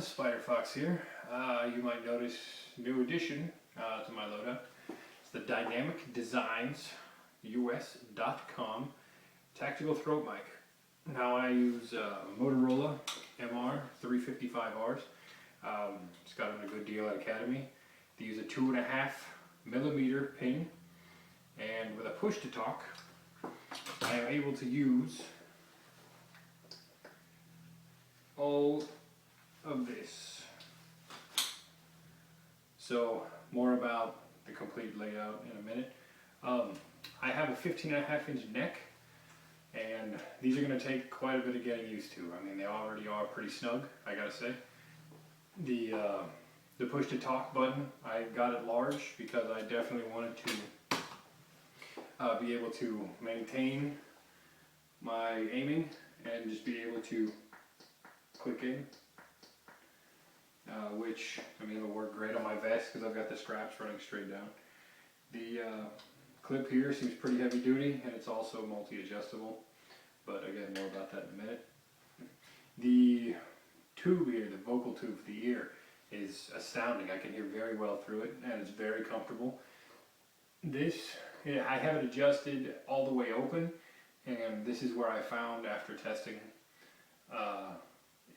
Spider Fox here. You might notice new addition to my loadout. It's the Dynamic Designs US.com tactical throat mic. Now I use Motorola MR355Rs. It's gotten a good deal at Academy. They use a 2.5mm pin, and with a push to talk, I am able to use all of this. So more about the complete layout in a minute. I have a 15.5-inch neck, and these are going to take quite a bit of getting used to. I mean, they already are pretty snug, I gotta say. The push to talk button, I got it large because I definitely wanted to be able to maintain my aiming and just be able to click in, which, I mean, it'll work great on my vest because I've got the straps running straight down. The clip here seems pretty heavy duty, and it's also multi-adjustable, but again, more about that in a minute. The tube here, the vocal tube for the ear, is astounding. I can hear very well through it, and it's very comfortable. This, I have it adjusted all the way open, and this is where I found, after testing,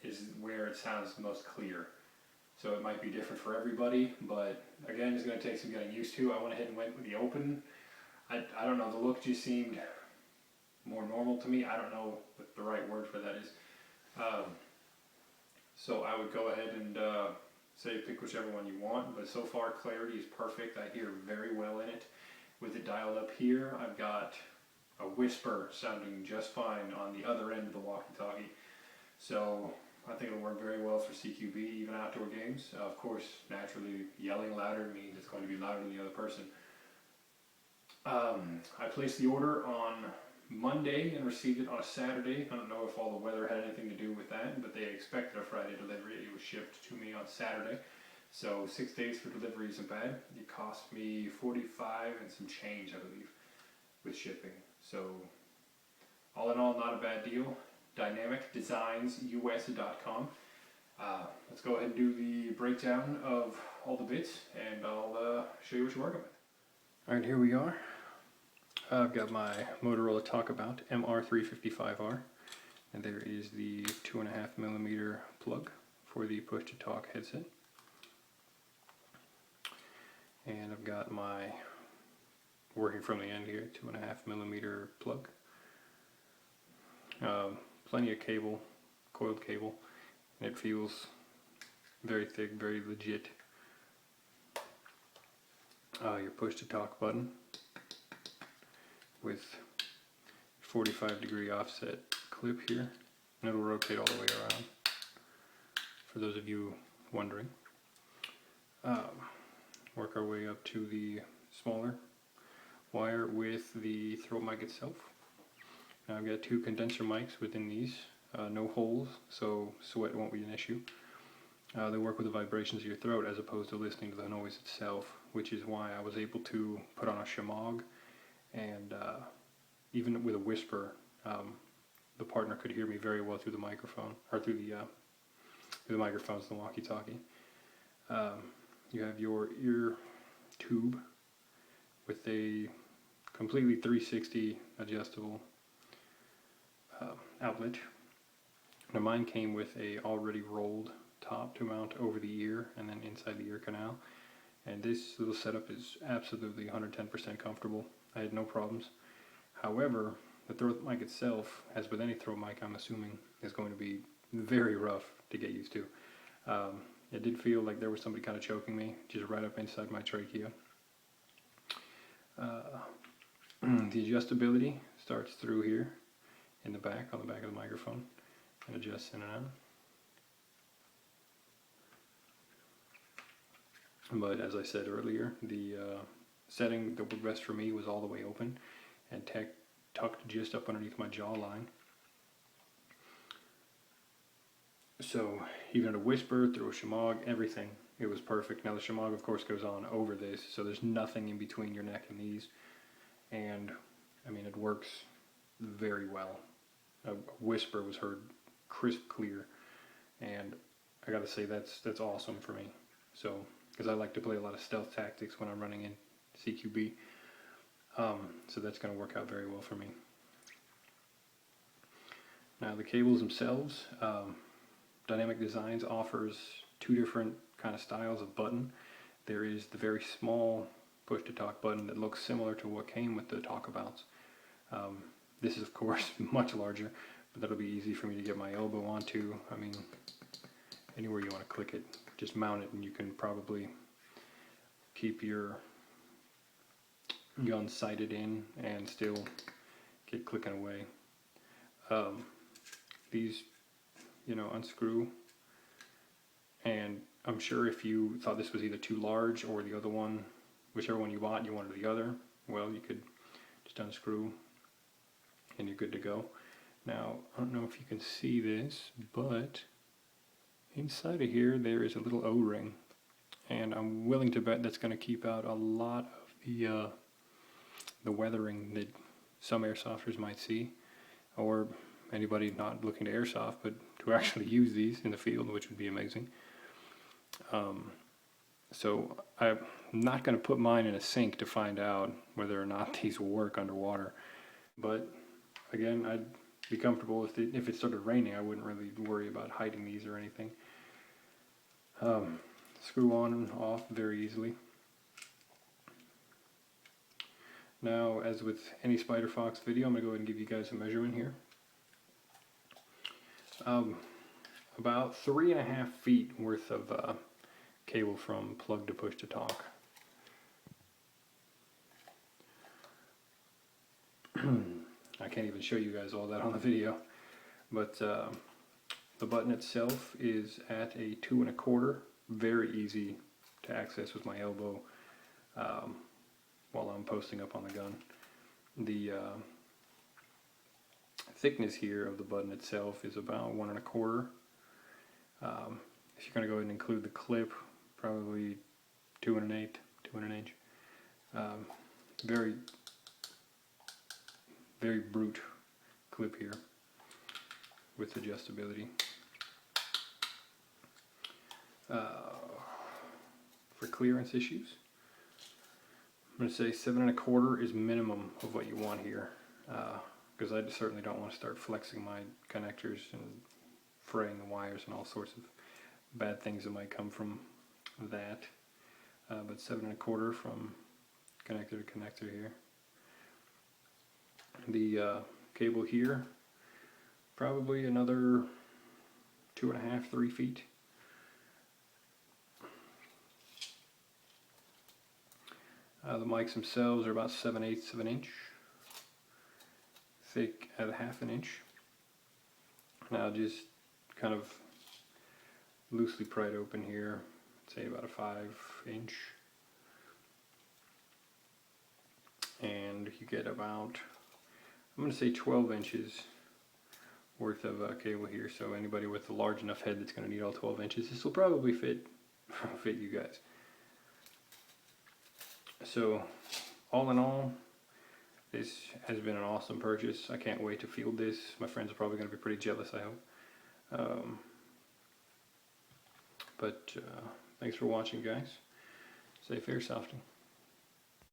is where it sounds the most clear. So it might be different for everybody, but again, it's going to take some getting used to. I went ahead and went with the open. I don't know, the look just seemed more normal to me. I don't know what the right word for that is. So I would go ahead and say pick whichever one you want, but so far clarity is perfect. I hear very well in it. With it dialed up here, I've got a whisper sounding just fine on the other end of the walkie-talkie. So I think it'll work very well for CQB, even outdoor games. Of course, naturally, yelling louder means it's going to be louder than the other person. I placed the order on Monday and received it on a Saturday. I don't know if all the weather had anything to do with that, but they expected a Friday delivery. It was shipped to me on Saturday. So 6 days for delivery isn't bad. It cost me $45 and some change, I believe, with shipping. So all in all, not a bad deal. DynamicDesignsUS.com. Let's go ahead and do the breakdown of all the bits, and I'll show you what you're working with. Alright, here we are. I've got my Motorola Talkabout MR355R, and there is the 2.5mm plug for the push-to-talk headset. And I've got my, working from the end here, 2.5mm plug. Plenty of cable, coiled cable, and it feels very thick, very legit. Your push-to-talk button with 45-degree offset clip here, and it'll rotate all the way around, for those of you wondering. Work our way up to the smaller wire with the throat mic itself. Now I've got two condenser mics within these, no holes, so sweat won't be an issue. They work with the vibrations of your throat as opposed to listening to the noise itself, which is why I was able to put on a Shemagh, and even with a whisper, the partner could hear me very well through the microphone, or through the microphones in the walkie-talkie. You have your ear tube with a completely 360 adjustable outlet. Now mine came with a already rolled top to mount over the ear and then inside the ear canal, and this little setup is absolutely 110% comfortable. I had no problems. However, the throat mic itself, as with any throat mic, I'm assuming, is going to be very rough to get used to. It did feel like there was somebody kind of choking me just right up inside my trachea. The adjustability starts through here in the back, on the back of the microphone, and adjusts in and out. But as I said earlier, the setting that worked best for me was all the way open and tucked just up underneath my jawline. So even a whisper, through a Shemagh, everything, it was perfect. Now the Shemagh, of course, goes on over this, so there's nothing in between your neck and these. And I mean, it works very well. A whisper was heard crisp clear, and I gotta say that's awesome for me. So, because I like to play a lot of stealth tactics when I'm running in CQB. So that's going to work out very well for me. Now the cables themselves, Dynamic Designs offers two different kind of styles of button. There is the very small push-to-talk button that looks similar to what came with the Talkabouts. This is of course much larger, but that'll be easy for me to get my elbow onto. I mean, anywhere you want to click it, just mount it and you can probably keep your gun sighted in and still get clicking away. These, unscrew, and I'm sure if you thought this was either too large or the other one, whichever one you bought, you wanted the other, well, you could just unscrew and you're good to go. Now, I don't know if you can see this, but inside of here there is a little O-ring, and I'm willing to bet that's going to keep out a lot of the weathering that some airsofters might see, or anybody not looking to airsoft but to actually use these in the field, which would be amazing. So I'm not going to put mine in a sink to find out whether or not these will work underwater, but again, I'd be comfortable if it started raining. I wouldn't really worry about hiding these or anything. Screw on and off very easily. Now, as with any Spider Fox video, I'm going to go ahead and give you guys a measurement here. About 3.5 feet worth of cable from plug to push to talk. I can't even show you guys all that on the video, but the button itself is at a 2 1/4. Very easy to access with my elbow while I'm posting up on the gun. The thickness here of the button itself is about 1 1/4. If you're going to go ahead and include the clip, probably 2 1/8, 2 1/8. Very, very brute clip here with adjustability. For clearance issues, I'm going to say 7 1/4 is minimum of what you want here, because I certainly don't want to start flexing my connectors and fraying the wires and all sorts of bad things that might come from that. But 7 1/4 from connector to connector here. The cable here, probably another 2.5, 3 feet. The mics themselves are about 7/8 of an inch, thick at 1/2 inch. Now just kind of loosely pried open here, say about a 5 inch. And you get about, I'm going to say 12 inches worth of cable here. So anybody with a large enough head that's going to need all 12 inches, this will probably fit you guys. So all in all, this has been an awesome purchase. I can't wait to field this. My friends are probably going to be pretty jealous, I hope. But thanks for watching, guys. Safe airsofting.